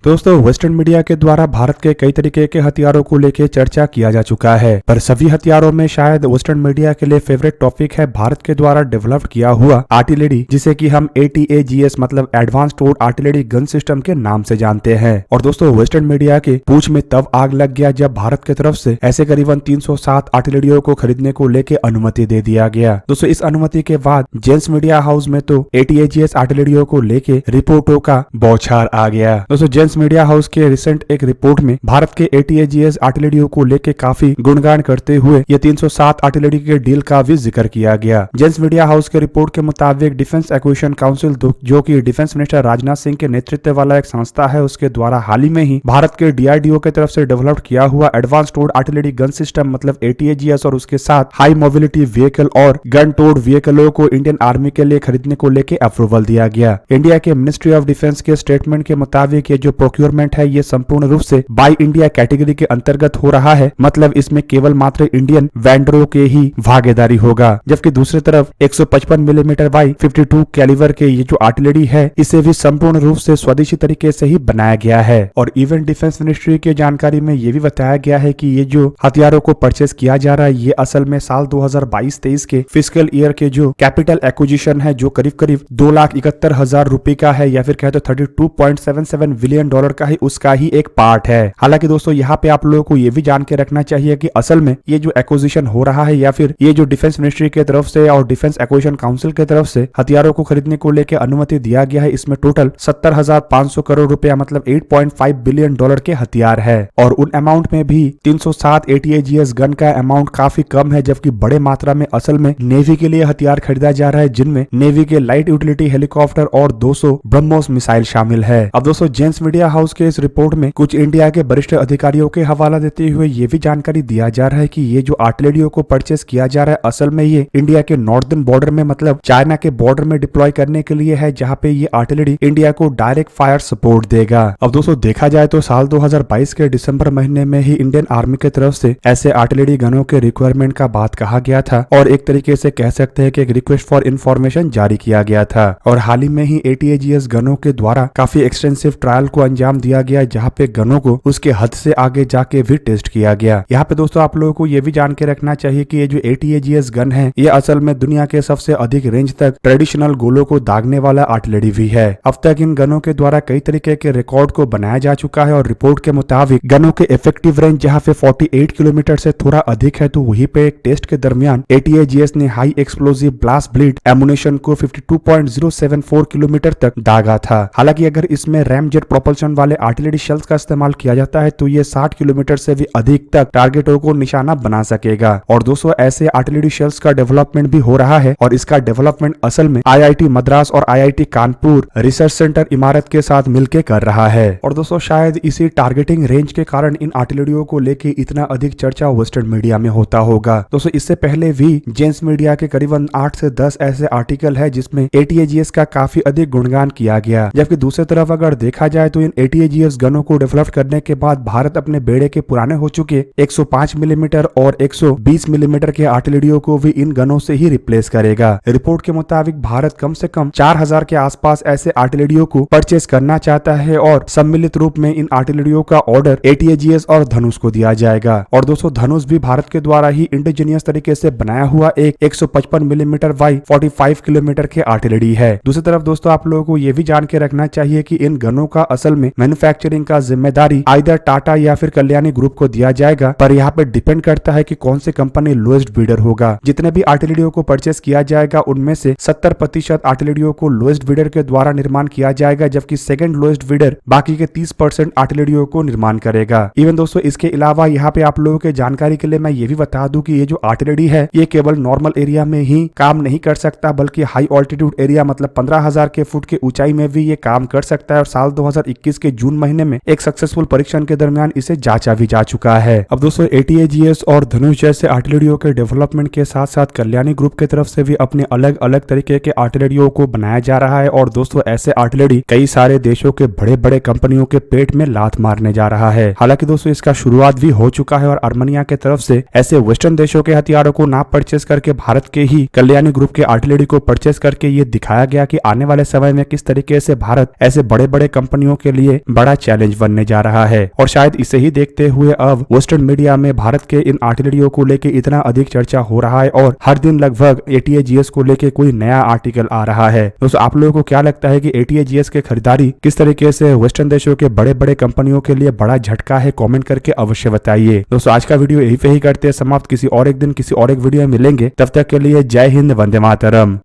दोस्तों western media के द्वारा भारत के कई तरीके के हथियारों को लेकर चर्चा किया जा चुका है, पर सभी हथियारों में शायद वेस्टर्न मीडिया के लिए फेवरेट टॉपिक है भारत के द्वारा डेवलप किया हुआ आर्टिलरी, जिसे कि हम ATAGS मतलब एडवांस टोर आर्टिलरी गन सिस्टम के नाम से जानते हैं। और दोस्तों वेस्टर्न मीडिया के पूछ में तब आग लग गया जब भारत की तरफ से ऐसे करीबन 307 आर्टिलरियों को खरीदने को लेकर अनुमति दे दिया गया। दोस्तों इस अनुमति के बाद जेम्स मीडिया हाउस में तो ATAGS आर्टिलरियों को लेकर रिपोर्टों का बौछार आ गया। दोस्तों जेम्स मीडिया हाउस के रिसेंट एक रिपोर्ट में भारत के ATAGS आर्टिलरियों को लेकर काफी गुणगान करते हुए ये 307 आर्टिलरी के डील का भी जिक्र किया गया। जेम्स मीडिया हाउस के रिपोर्ट के मुताबिक डिफेंस एक्विजिशन काउंसिल जो कि डिफेंस मिनिस्टर राजनाथ सिंह के नेतृत्व वाला एक संस्था है, उसके द्वारा हाल ही में ही भारत के DRDO की तरफ से डेवलप किया हुआ एडवांस टोर्ड आर्टिलरी गन सिस्टम मतलब ATAGS और उसके साथ हाई मोबिलिटी व्हीकल और गन टोर्ड व्हीकलों को इंडियन आर्मी के लिए खरीदने को लेकर अप्रूवल दिया गया। इंडिया के मिनिस्ट्री ऑफ डिफेंस के स्टेटमेंट के मुताबिक ये जो प्रोक्योरमेंट है ये संपूर्ण रूप से बाय इंडिया कैटेगरी के अंतर्गत हो रहा है, मतलब इसमें केवल मात्र इंडियन वेंडरों के ही भागीदारी होगा। जबकि दूसरी तरफ 155 मिलीमीटर बाई 52 कैलिबर के ये जो आर्टिलरी है इसे भी संपूर्ण रूप से स्वदेशी तरीके से ही बनाया गया है। और इवन डिफेंस मिनिस्ट्री की जानकारी में ये भी बताया गया है कि ये जो हथियारों को परचेस किया जा रहा है ये असल में साल 2022-23 के फिस्कल ईयर के जो कैपिटल एक्विजिशन है जो करीब करीब 2,71,000 रुपए का है या फिर कहते 32.77 बिलियन डॉलर का है, उसका ही एक पार्ट है। हालांकि दोस्तों यहाँ पे आप लोगों को ये भी जान के रखना चाहिए कि असल में ये जो एक्विजिशन हो रहा है या फिर ये जो डिफेंस मिनिस्ट्री की तरफ से और डिफेंस एक्विजिशन काउंसिल की तरफ से हथियारों को खरीदने को लेकर अनुमति दिया गया है, इसमें टोटल 70,500 करोड़ रुपया मतलब 8.5 बिलियन डॉलर के हथियार है। और उन अमाउंट में भी 307 ATAGS गन का अमाउंट काफी कम है, जबकि बड़े मात्रा में असल में नेवी के लिए हथियार खरीदा जा रहा है, जिनमें नेवी के लाइट यूटिलिटी हेलीकॉप्टर और 200 ब्रह्मोस मिसाइल शामिल है। अब दोस्तों जेम्स मीडिया हाउस के इस रिपोर्ट में कुछ इंडिया के वरिष्ठ अधिकारियों के हवाला देते हुए ये भी जानकारी दिया जा रहा है कि ये जो आर्टिलरियों को परचेस किया जा रहा है असल में ये इंडिया के नॉर्दर्न बॉर्डर में मतलब चाइना के बॉर्डर में डिप्लॉय करने के लिए है, जहां पे ये आर्टिलरी इंडिया को डायरेक्ट फायर सपोर्ट देगा। अब दोस्तों देखा जाए तो साल 2022 के दिसंबर महीने में ही इंडियन आर्मी की तरफ से ऐसे आर्टिलरी गनों के रिक्वायरमेंट का बात कहा गया था और एक तरीके से कह सकते हैं कि एक रिक्वेस्ट फॉर इंफॉर्मेशन जारी किया गया था। और हाल ही में ही ATAGS गनों के द्वारा काफी एक्सटेंसिव ट्रायल को अंजाम दिया गया, जहाँ पे गनों को उसके हद से आगे जाके भी टेस्ट किया गया। यहाँ पे दोस्तों आप लोगों को ये भी जान के रखना चाहिए कि ये जो ATAGS गन है ये असल में दुनिया के सबसे अधिक रेंज तक ट्रेडिशनल गोलों को दागने वाला आर्टिलरी भी है। अब तक इन गनों के द्वारा कई तरीके के रिकॉर्ड को बनाया जा चुका है और रिपोर्ट के मुताबिक गनों के इफेक्टिव रेंज जहाँ पे 48 किलोमीटर से थोड़ा अधिक है, तो वहीं पे एक टेस्ट के दरमियान ATAGS ने high explosive blast bleed ammunition को 52.074 किलोमीटर तक दागा था। हालांकि अगर इसमें रैमजेट प्रोपल्शन वाले आर्टिलरी शेल्स का इस्तेमाल किया जाता है तो ये 60 किलोमीटर से भी अधिक तक टारगेटों को निशाना बना सकेगा। और दोस्तों ऐसे आर्टिलरी शेल्स का डेवलपमेंट भी हो रहा है और इसका डेवलपमेंट असल में IIT मद्रास और IIT कानपुर रिसर्च सेंटर इमारत के साथ मिलकर कर रहा है। और दोस्तों शायद इसी टारगेटिंग रेंज के कारण इन आर्टिलरियों को लेकर इतना अधिक चर्चा वेस्टर्न मीडिया में होता होगा। दोस्तों इससे पहले भी जेम्स मीडिया के करीबन 8 से 10 ऐसे आर्टिकल है जिसमें ATAGS का काफी अधिक गुणगान किया गया। जबकि दूसरी तरफ अगर देखा जाए तो इन ATAGS गनों को डेवलप करने के बाद भारत अपने बेड़े के पुराने हो चुके 105 मिलीमीटर और 120 मिलीमीटर के आर्टिलरियों को भी इन गनों से ही रिप्लेस करेगा। रिपोर्ट के मुताबिक भारत कम से कम 4000 के आसपास ऐसे आर्टिलरियों को परचेस करना चाहता है और सम्मिलित रूप में इन आर्टिलरियों का ऑर्डर ATAGS और धनुष को दिया जाएगा। और दोस्तों धनुष भी भारत के द्वारा ही इंडिजीनियस तरीके से बनाया हुआ एक 155 मिलीमीटर बाई 45 किलोमीटर के आर्टिलरी है। दूसरी तरफ दोस्तों आप लोगों को यह भी जान के रखना चाहिए कि इन गनों का असल में मैन्युफैक्चरिंग का जिम्मेदारी आइदर टाटा या फिर कल्याणी ग्रुप को दिया जाएगा, पर यहाँ पे डिपेंड करता है कि कौन सी कंपनी लोएस्ट बिडर होगा। जितने भी आर्टिलरियों को परचेस किया जाएगा उनमें से 70% आर्टिलरियों को लोएस्ट बिडर के द्वारा निर्माण किया जाएगा, जबकि सेकंड लोएस्ट बिडर बाकी के 30% आर्टिलरियों को निर्माण करेगा। इवन दोस्तों इसके अलावा यहाँ पे आप लोगों के जानकारी के लिए मैं ये भी बता दूं कि ये जो आर्टिलरी है ये केवल नॉर्मल एरिया में ही काम नहीं कर सकता, बल्कि हाई ऑल्टीट्यूड एरिया मतलब 15,000 के फुट के ऊंचाई में भी ये काम कर सकता है। और साल 2021 के जून महीने में एक सक्सेसफुल परीक्षण के दरमियान इसे जांचा भी जा चुका है। अब दोस्तों ATAGS और धनुष जैसे आर्टिलरियों के डेवलपमेंट के साथ साथ कल्याणी ग्रुप की तरफ से भी अपने अलग अलग तरीके के आर्टिलरियों को बनाया जा रहा है। और दोस्तों ऐसे आर्टिलरी कई सारे देशों के बड़े बड़े कंपनियों के पेट में लात मारने जा रहा है। हालांकि दोस्तों इसका शुरुआत भी हो चुका है और अर्मेनिया की तरफ से ऐसे वेस्टर्न देशों के हथियारों को ना परचेस करके भारत के ही कल्याणी ग्रुप के आर्टिलरी को परचेस करके ये दिखाया गया कि आने वाले समय में किस तरीके से भारत ऐसे बड़े बड़े कंपनियों के के लिए बड़ा चैलेंज बनने जा रहा है। और शायद इसे ही देखते हुए अब वेस्टर्न मीडिया में भारत के इन आर्टिलरियों को लेकर इतना अधिक चर्चा हो रहा है और हर दिन लगभग ATAGS को लेकर कोई नया आर्टिकल आ रहा है। दोस्तों आप लोगों को क्या लगता है कि ATAGS के खरीदारी किस तरीके से वेस्टर्न देशों के बड़े बड़े कंपनियों के लिए बड़ा झटका है? कमेंट करके अवश्य बताइए। दोस्तों आज का वीडियो यही पे ही करते हैं समाप्त। किसी और एक दिन किसी और एक वीडियो में मिलेंगे, तब तक के लिए जय हिंद, वंदे मातरम।